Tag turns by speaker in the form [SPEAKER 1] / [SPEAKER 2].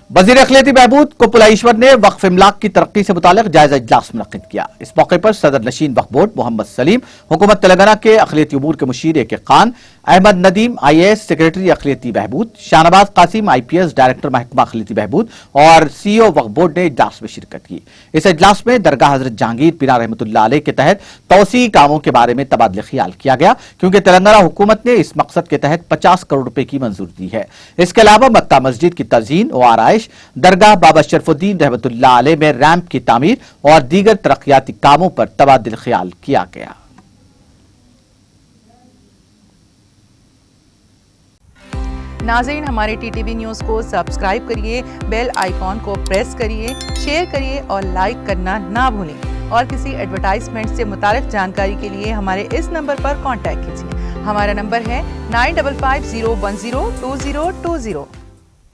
[SPEAKER 1] वज़ीर अखिलती बहबूद कुपलाईश्वर ने वक्फ इमलाक की तरक्की से मुतालिक जायजा इजलास मुनक्किद किया। इस मौके पर सदर नशीन वक्फ बोर्ड मोहम्मद सलीम, हुकूमत तेलंगाना के अखिलती उमूर के मुशीर A K Khan, Ahmed Nadeem IAS secretary अखिलती बहबूद, शाहनवाज कासिम IPS डायरेक्टर महकमा अखिलती बहबूद और CEO वक्फ बोर्ड ने इजलास में शिरकत की। इस इजलास में दरगाह हजरत जहांगीर पीरा रहमतुल्लाह अलैह के तहत तौसी कामों के बारे में तबादले ख्याल किया गया, क्योंकि तेलंगाना हुकूमत ने इस मकसद के तहत 50 करोड़ रुपए की मंजूरी दी है। इसके अलावा मक्का मस्जिद की तज़ीन और आराइश, दरगाह बाबा शरफुद्दीन रहमतुल्लाह अलैह में रैंप की तामीर और दीगर तरक्याती कामों पर तबादल ख्याल किया गया।
[SPEAKER 2] नाज़रीन, हमारे TTV न्यूज़ को सब्सक्राइब करिए, बेल आइकॉन को प्रेस करिए, शेयर करिए और लाइक करना ना भूलें। और किसी एडवर्टाइजमेंट से मुताल्लिक़ जानकारी के लिए हमारे इस नंबर पर कॉन्टैक्ट कीजिए। हमारा नंबर है 9550102020।